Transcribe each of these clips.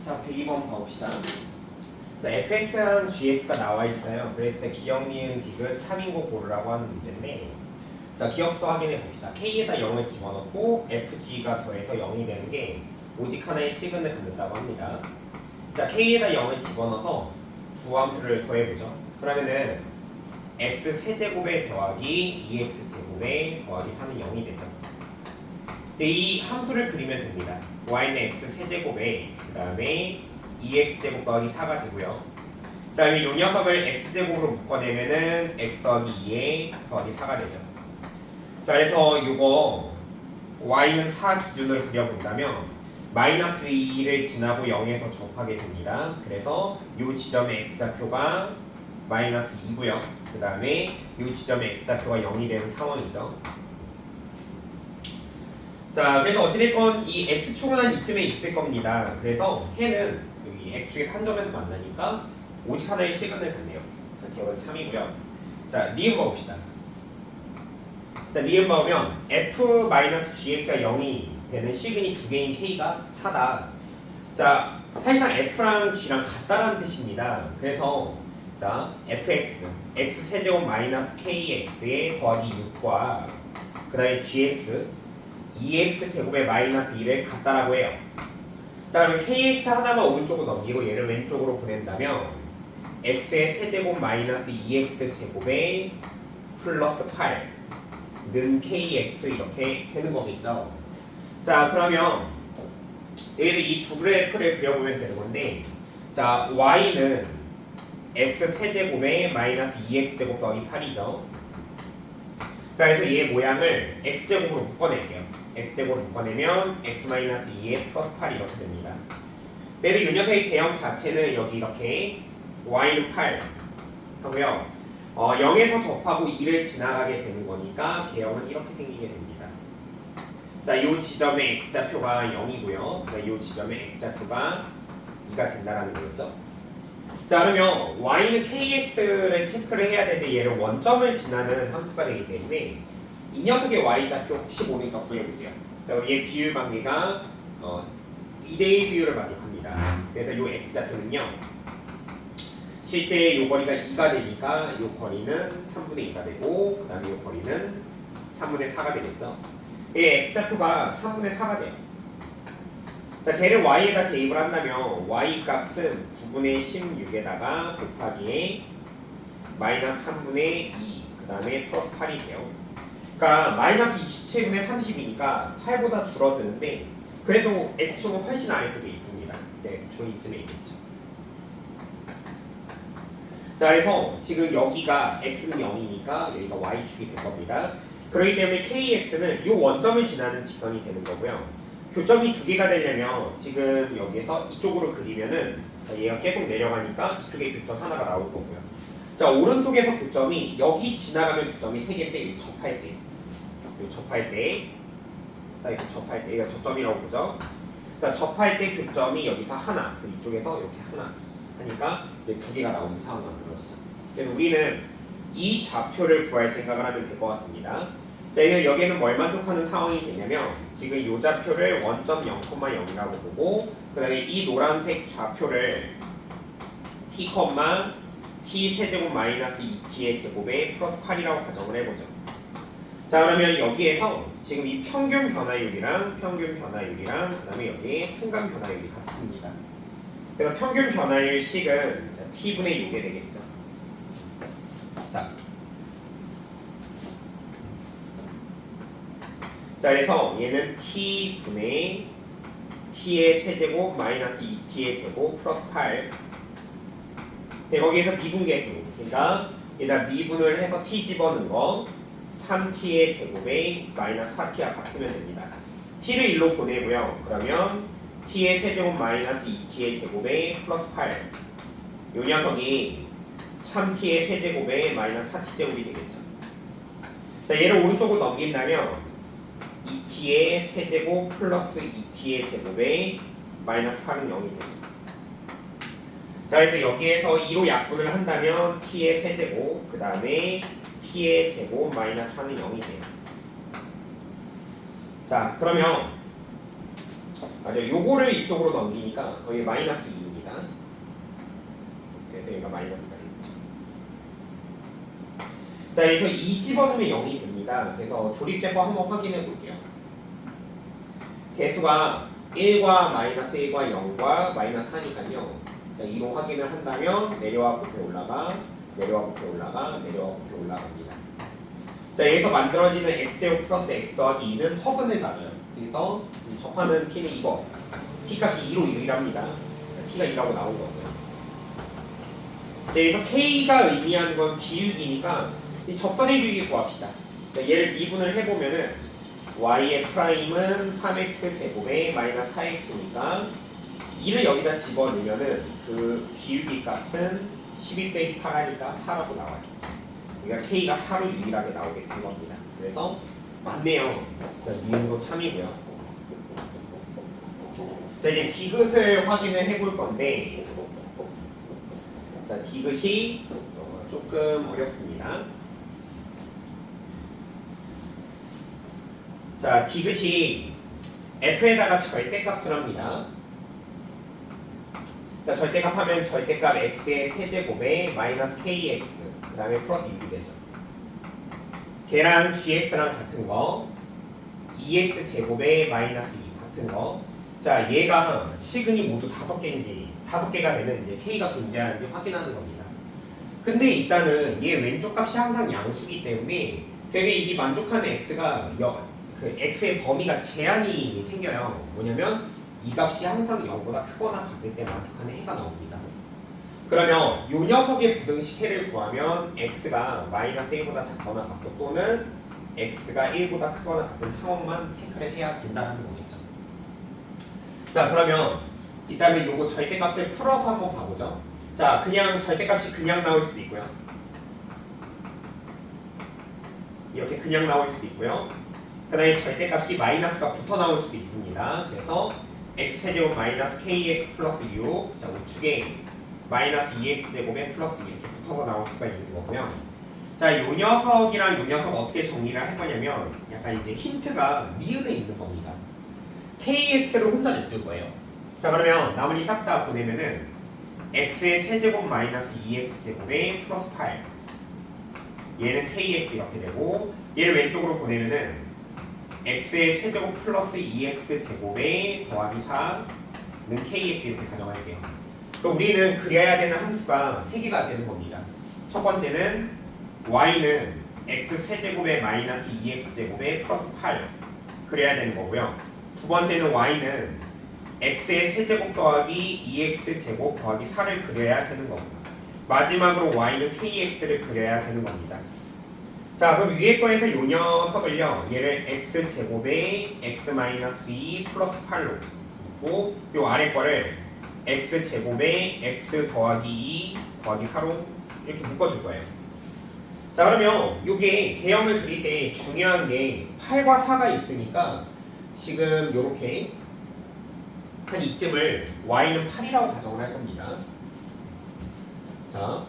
자, 102번 봐봅시다. 자, fx랑 gx가 나와 있어요. 그랬을 때 기억, 니은, 디귿, 참인고 고르라고 하는 문제인데, 자, 기억도 확인해 봅시다. k에다 0을 집어넣고 fg가 더해서 0이 되는 게 오직 하나의 시그널을 갖는다고 합니다. 자, k에다 0을 집어넣어서 두 함수를 더해보죠. 그러면은 x 세제곱에 더하기 2x 제곱에 더하기 3은 0이 되죠. 이 함수를 그리면 됩니다. y는 x 세제곱에 그 다음에 2x 제곱 더하기 4가 되고요. 그 다음에 이 녀석을 x 제곱으로 묶어내면은 x 더하기 2에 더하기 4가 되죠. 자, 그래서 이거 y는 4 기준으로 그려본다면 마이너스 2를 지나고 0에서 접하게 됩니다. 그래서 이 지점의 x좌표가 마이너스 2고요. 그 다음에 이 지점의 x좌표가 0이 되는 상황이죠. 자, 그래서 어찌됐건 이 x축은 한 이쯤에 있을 겁니다. 그래서 해는 여기 x축에서 한 점에서 만나니까 오직 하나의 시간을 갖네요. 자, 기억은 참이고요. 자, 니은 봐봅시다. 자, 니은 봐보면 f-gx가 0이 되는 시그니 두 개인 k가 4다. 자, 사실상 f랑 g랑 같다라는 뜻입니다. 그래서 자, fx, x 세제곱 마이너스 kx에 더하기 6과 그 다음에 gx 2x 제곱에 마이너스 1을 같다라고 해요. 자, 그럼 kx 하나만 오른쪽으로 넘기고 얘를 왼쪽으로 보낸다면 x의 세제곱 마이너스 2x 제곱에 플러스 8는 kx 이렇게 되는 거겠죠. 자, 그러면 여기서 이 두 그래프를 그려보면 되는 건데, 자, y는 x 세제곱에 마이너스 2x 제곱 더하기 8이죠. 자, 그래서 얘 모양을 x제곱으로 묶어낼게요. x제곱으로 묶어내면 x-2에 플러스 8 이렇게 됩니다. 그래서 이 녀석의 개형 자체는 여기 이렇게 y는 8 하고요. 0에서 접하고 2를 지나가게 되는 거니까 개형은 이렇게 생기게 됩니다. 자, 이 지점의 x좌표가 0이고요. 자, 이 지점의 x좌표가 2가 된다라는 거였죠. 자, 그러면 y는 kx를 체크를 해야 되는데 얘를 원점을 지나는 함수가 되기 때문에 이 녀석의 y좌표 혹시 모르니까 구해볼게요. 자, 얘 비율 관계가 2대1 비율을 만족합니다. 그래서 이 x좌표는요, 실제 이 거리가 2가 되니까 이 거리는 3분의 2가 되고, 그 다음에 이 거리는 3분의 4가 되겠죠. 이 x좌표가 3분의 4가 돼요. 자, 걔를 y에다 대입을 한다면 y 값은 9분의 16에다가 곱하기에 마이너스 3분의 2, 그 다음에 플러스 8이 돼요. 그러니까 마이너스 27분의 30이니까 8보다 줄어드는데 그래도 x축은 훨씬 아래쪽에 있습니다. 네, x축은 이쯤에 있겠죠. 자, 그래서 지금 여기가 x는 0이니까 여기가 y축이 될 겁니다. 그렇기 때문에 kx는 이 원점을 지나는 직선이 되는 거고요. 교점이 두 개가 되려면 지금 여기에서 이쪽으로 그리면은 얘가 계속 내려가니까 이쪽에 교점 하나가 나올 거고요. 자, 오른쪽에서 교점이 여기 지나가면 교점이 세 개인데 이 접할 때, 이렇게 접할 때, 얘가 접점이라고 보죠. 자, 접할 때 교점이 여기서 하나, 이쪽에서 이렇게 하나 하니까 이제 두 개가 나오는 상황이 만들어지죠. 그래서 우리는 이 좌표를 구할 생각을 하면 될 것 같습니다. 자, 여기에는 뭘 만족하는 상황이 되냐면 지금 이 좌표를 원점 0,0이라고 보고 그 다음에 이 노란색 좌표를 t, 세제곱 마이너스 2t의 제곱에 플러스 8이라고 가정을 해보죠. 자, 그러면 여기에서 지금 이 평균 변화율이랑 그 다음에 여기에 순간 변화율이 같습니다. 그래서 평균 변화율 식은 t분의 6이 되겠죠. 자, 그래서 얘는 t분의 t의 세제곱 마이너스 2t의 제곱 플러스 8. 네, 거기에서 미분계수, 그러니까 얘다 미분을 해서 t 집어넣은 거 3t의 제곱에 마이너스 4t와 같으면 됩니다. t를 1로 보내고요. 그러면 t의 세제곱 마이너스 2t의 제곱에 플러스 8. 이 녀석이 3t의 세제곱에 마이너스 4t 제곱이 되겠죠. 자, 얘를 오른쪽으로 넘긴다면 2t의 세제곱 플러스 2t의 제곱에 마이너스 8은 0이 되죠. 자, 그래서 여기에서 2로 약분을 한다면 t의 세제곱, 그 다음에 t의 제곱 마이너스 4는 0이 돼요. 자, 그러면 맞아요. 요거를 이쪽으로 넘기니까 여기 마이너스 2입니다. 그래서 얘가 마이너스가 되겠죠. 자, 여기서 2 집어넣으면 0이 됩니다. 그래서 조립제법 한번 확인해 볼게요. 개수가 1과 마이너스 1과 0과 마이너스 4니까요. 자, 2로 확인을 한다면 내려와 부피 올라가, 내려와 부피 올라가, 내려와 부피 올라갑니다. 자, 여기서 만들어지는 x제곱 플러스 x 더하기 2는 허근을 가져요. 그래서 접하는 t는 이거. t 값이 2로 유일합니다. t가 2라고 나온 거고요. 자, 여기서 k가 의미하는 건 기울기니까 이 접선의 기울기 구합시다. 자, 얘를 미분을 해보면은 y의 프라임은 3x 제곱에 마이너스 4x니까 2를 여기다 집어넣으면은 그 기울기 값은 12 빼기 8 하니까 4라고 나와요. 그러니까 k가 4로 유일하게 나오게 된 겁니다. 그래서 맞네요. 미분도 참이고요. 자, 이제 디귿을 확인을 해볼 건데, 자, 디귿이 조금 어렵습니다. 자, 디귿이 f에다가 절대값을 합니다. 자, 절대값 하면 절대값 x의 세제곱에 마이너스 kx 그 다음에 플러스 6이 되죠. 걔랑 gx랑 같은 거 2x 제곱에 마이너스 2 같은 거. 자, 얘가 시근이 모두 5개인지 5개가 되는 이제 k가 존재하는지 확인하는 겁니다. 근데 일단은 얘 왼쪽 값이 항상 양수기 때문에 되게 이게 만족하는 x가 그 x의 범위가 제한이 생겨요. 뭐냐면 이 값이 항상 0보다 크거나 같을 때 만족하는 해가 나옵니다. 그러면 이 녀석의 부등식 해를 구하면 x가 마이너스 1보다 작거나 같고 또는 x가 1보다 크거나 같은 상황만 체크를 해야 된다는 거겠죠. 자, 그러면 일단은 요거 절대값을 풀어서 한번 봐보죠. 자, 그냥 절대값이 그냥 나올 수도 있고요. 이렇게 그냥 나올 수도 있고요. 그 다음에 절대값이 마이너스가 붙어 나올 수도 있습니다. 그래서 x제곱 마이너스 kx 플러스 6, 자, 우측에 마이너스 2x제곱에 플러스 2 이렇게 붙어서 나올 수가 있는 거고요. 자, 요 녀석이랑 요 녀석 어떻게 정리를 할 거냐면 약간 이제 힌트가 미은에 있는 겁니다. kx를 혼자 냅둘 거예요. 자, 그러면 나머지 싹 다 보내면은 x의 세제곱 마이너스 2x제곱에 플러스 8, 얘는 kx 이렇게 되고, 얘를 왼쪽으로 보내면은 x의 세제곱 플러스 2x제곱에 더하기 4는 kx 이렇게 가정할게요. 또 우리는 그려야 되는 함수가 3개가 되는 겁니다. 첫 번째는 y는 x 세제곱에 마이너스 2x제곱에 플러스 8 그려야 되는 거고요. 두 번째는 y는 x의 세제곱 더하기 2x제곱 더하기 4를 그려야 되는 겁니다. 마지막으로 y는 kx를 그려야 되는 겁니다. 자, 그럼 위에 거에서 요 녀석을요, 얘를 x제곱에 x-2 플러스 8로 고, 요 아래 거를 x제곱에 x 더하기 2 더하기 4로 이렇게 묶어줄 거예요. 자, 그러면 요게 개형을 그릴 때 중요한 게 8과 4가 있으니까 지금 요렇게 한 이쯤을 y는 8이라고 가정을 할 겁니다. 자,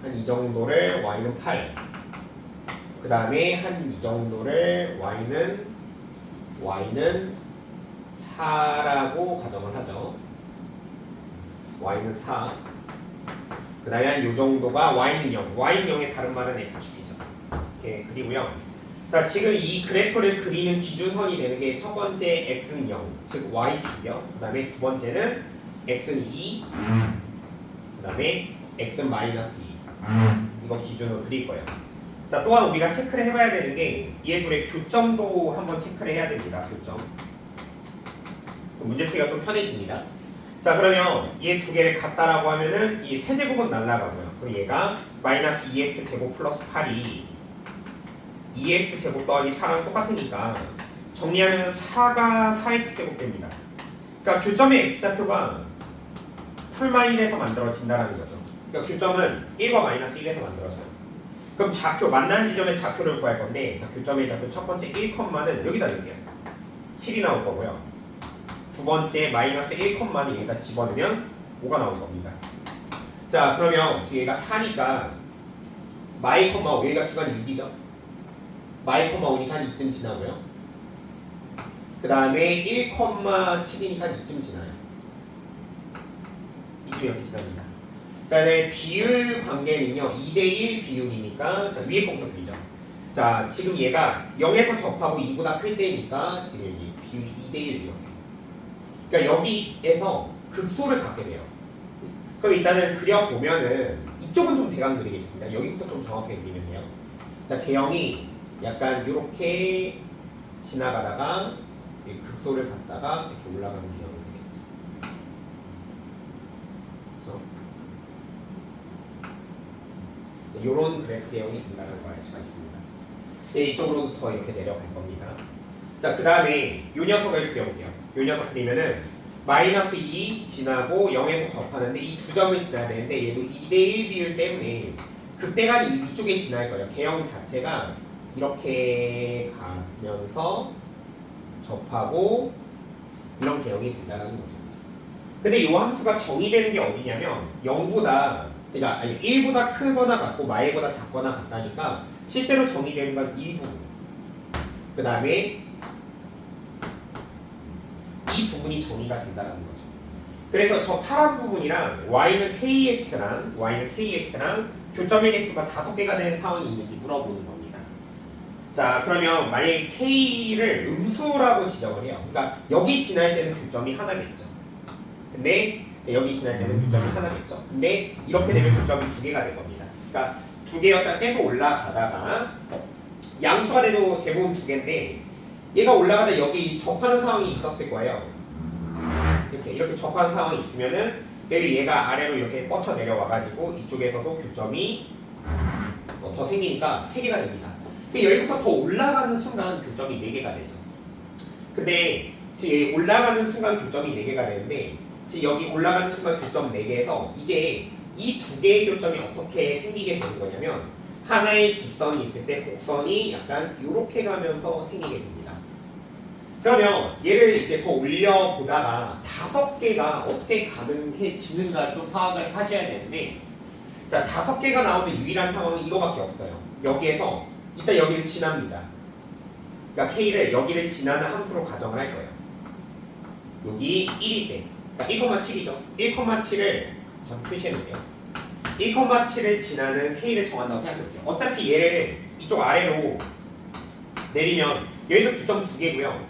한 이 정도를 y는 8, 그 다음에 한 이 정도를 y는 4라고 가정을 하죠. y는 4. 그 다음에 한 요 정도가 y는 0. y는 0의 다른 말은 x축이죠. 이렇게 그리고요. 자, 지금 이 그래프를 그리는 기준선이 되는 게 첫 번째 x는 0, 즉 y축이요. 그 다음에 두 번째는 x는 2, 그 다음에 x는 마이너스 2. 이거 기준으로 그릴 거예요. 자, 또한 우리가 체크를 해봐야 되는 게 얘 둘의 교점도 한번 체크를 해야 됩니다. 교점. 문제풀이가 좀 편해집니다. 자, 그러면 얘 두 개를 같다라고 하면은 이 세제곱은 날라가고요. 그럼 얘가 마이너스 2x제곱 플러스 8이 2x제곱 더하기 4랑 똑같으니까 정리하면 4가 4x제곱 됩니다. 그러니까 교점의 x좌표가 풀마일에서 만들어진다는 거죠. 그러니까 교점은 1과 마이너스 1에서 만들어져요. 그럼 좌표, 만나는 지점의 좌표를 구할 건데, 자, 교점의 좌표 첫 번째 1컴마는 여기다 넣을게요. 7이 나올 거고요. 두 번째 마이너스 1컴마는 여기다 집어넣으면 5가 나올 겁니다. 자, 그러면 얘가 4니까 마이 컴마 5, 여기가 주간 6이죠. 마이 컴마 5니까 한 이쯤 지나고요. 그 그 다음에 1,7이니까 이쯤 지나요. 이쯤 이렇게 지납니다. 자, 네, 비율 관계는요 2대1 비율이니까 자, 위에 거부터 그리죠. 자, 지금 얘가 0에서 접하고 2보다 클 때니까 지금 이 비율이 2대1 이렇게. 그러니까 여기에서 극소를 갖게 돼요. 그럼 일단은 그려보면은 이쪽은 좀 대강 그리겠습니다. 여기부터 좀 정확하게 그리면 돼요. 자, 개형이 약간 이렇게 지나가다가 극소를 갖다가 이렇게 올라가는 개형이 되겠죠. 그렇죠? 이런 그래프 개형이 된다는 걸 알 수가 있습니다. 네, 이쪽으로도 더 이렇게 내려갈 겁니다. 자, 그 다음에 이 녀석을 그려볼게요. 이 녀석 그리면은 마이너스 2 지나고 0에서 접하는데 이 두 점을 지나야 되는데 얘도 2대1 비율 때문에 그때가 이쪽에 지날 거예요. 개형 자체가 이렇게 가면서 접하고 이런 개형이 된다는 거죠. 근데 이 함수가 정의되는 게 어디냐면 0보다 그러니까 아니 1보다 크거나 같고 마이보다 작거나 같다니까 실제로 정의되는 건 이 부분. 그 다음에 이 부분이 정의가 된다는 거죠. 그래서 저 파란 부분이랑 y는 kx랑 교점의 개수가 5개가 되는 상황이 있는지 물어보는 겁니다. 자, 그러면 만약에 k를 음수라고 지정을 해요. 그러니까 여기 지날 때는 교점이 하나겠죠. 근데 여기 지날 때는 교점이 하나겠죠. 근데 이렇게 되면 교점이 2개가 될 겁니다. 그러니까 2개였다 계속 올라가다가 양수가 돼도 대부분 2개인데 얘가 올라가다 여기 접하는 상황이 있었을 거예요. 이렇게 접하는 상황이 있으면은 얘가 아래로 이렇게 뻗쳐 내려와가지고 이쪽에서도 교점이 더 생기니까 3개가 됩니다. 근데 여기부터 더 올라가는 순간 교점이 4개가 되죠. 근데 지금 여기 올라가는 순간 교점이 4개가 되는데 지금 여기 올라가는 순간 교점 4개에서 이게 이 2개의 교점이 어떻게 생기게 되는 거냐면 하나의 직선이 있을 때 곡선이 약간 이렇게 가면서 생기게 됩니다. 그러면 얘를 이제 더 올려보다가 5개가 어떻게 가능해지는가를 좀 파악을 하셔야 되는데 자 5개가 나오는 유일한 상황은 이거밖에 없어요. 여기에서 이따 여기를 지납니다. 그러니까 K를 여기를 지나는 함수로 가정을 할 거예요. 여기 1일 때 그러니까 1,7이죠. 1,7을 전 표시해놓을게요. 1,7을 지나는 K를 정한다고 생각해볼게요. 어차피 얘를 이쪽 아래로 내리면 여기서 교점 2개고요.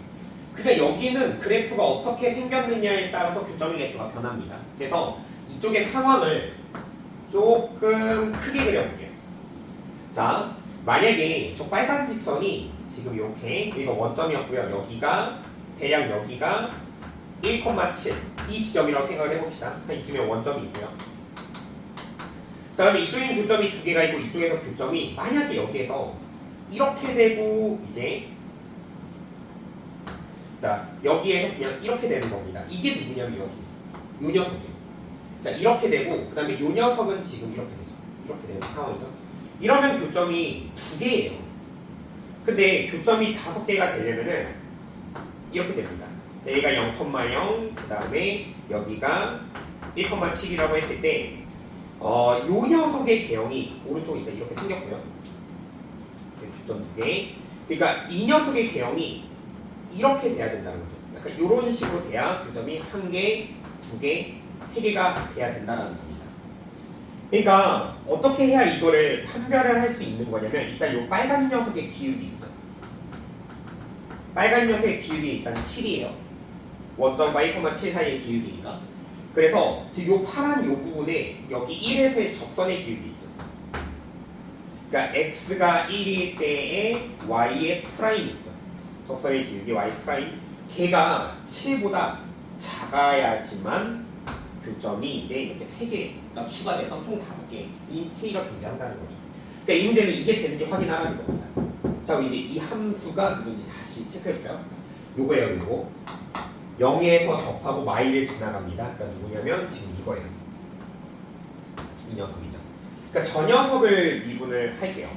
그러니까 여기는 그래프가 어떻게 생겼느냐에 따라서 교점의 개수가 변합니다. 그래서 이쪽의 상황을 조금 크게 그려볼게요. 자, 만약에 저 빨간 직선이 지금 이렇게 여기가 원점이었고요. 여기가 대략 여기가 1,7 이 지점이라고 생각을 해봅시다. 한 이쯤에 원점이 있고요. 자, 그럼 이쪽에 교점이 2개가 있고 이쪽에서 교점이 만약에 여기에서 이렇게 되고 이제 자 여기에서 그냥 이렇게 되는 겁니다. 이게 누구냐면 요 녀석이에요. 자 이렇게 되고 그 다음에 요 녀석은 지금 이렇게 되죠. 이렇게 되는 상황이죠. 이러면 교점이 2개예요. 근데 교점이 5개가 되려면은 이렇게 됩니다. 여기가 0,0 그 다음에 여기가 1,7이라고 했을 때 요 녀석의 개형이 오른쪽에 있다 이렇게 생겼고요. 교점 2개. 그러니까 이 녀석의 개형이 이렇게 돼야 된다는 거죠. 약간 이런 식으로 돼야 교점이 1개, 2개, 3개가 돼야 된다는 겁니다. 그러니까 어떻게 해야 이거를 판별을 할 수 있는 거냐면 일단 이 빨간 녀석의 기울기 있죠. 빨간 녀석의 기울기 일단 7이에요. 원점과 1,7 사이의 기울기니까. 그래서 지금 이 파란 이 부분에 여기 1에서의 접선의 기울기 있죠. 그러니까 x가 1일 때에 y의 프라임 있죠. 접선의 기울기 y 프라임 걔가 7보다 작아야지만 교점이 이제 이렇게 3개가 추가돼서 총 5개 이 k가 존재한다는 거죠. 그러니까 이 문제는 이게 되는지 확인하라는 겁니다. 자, 그럼 이제 이 함수가 누군지 다시 체크해볼까요? 요거예요, 요거. 0에서 접하고 마이를 지나갑니다. 그러니까 누구냐면 지금 이거예요. 이 녀석이죠. 그러니까 저 녀석을 미분을 할게요.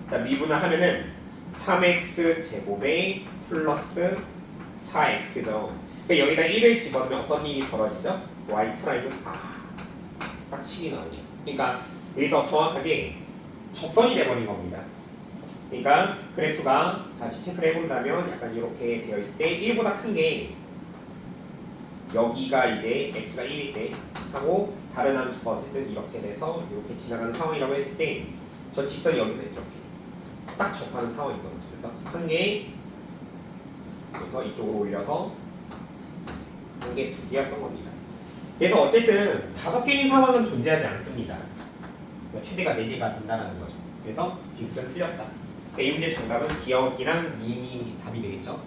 자, 미분을 하면은 3x 제곱에 플러스 4x죠. 그러니까 여기다 1을 집어넣으면 어떤 일이 벌어지죠? y 프라임은 딱 7이 나오네요. 그러니까 여기서 정확하게 접선이 돼버린 겁니다. 그러니까 그래프가 다시 체크를 해본다면 약간 이렇게 되어 있을 때 1보다 큰 게 여기가 이제 x가 1일 때 하고 다른 함수가 어쨌든 이렇게 돼서 이렇게 지나가는 상황이라고 했을 때 저 직선이 여기서 이렇게 딱 접하는 상황이 있던 거죠. 그래서 한 개, 그래서 이쪽으로 올려서 한 개, 두 개였던 겁니다. 그래서 어쨌든 5개인 상황은 존재하지 않습니다. 최대가 4개가 된다는 거죠. 그래서 빅스는 틀렸다. 이 문제 정답은 기억이랑 니인이 답이 되겠죠.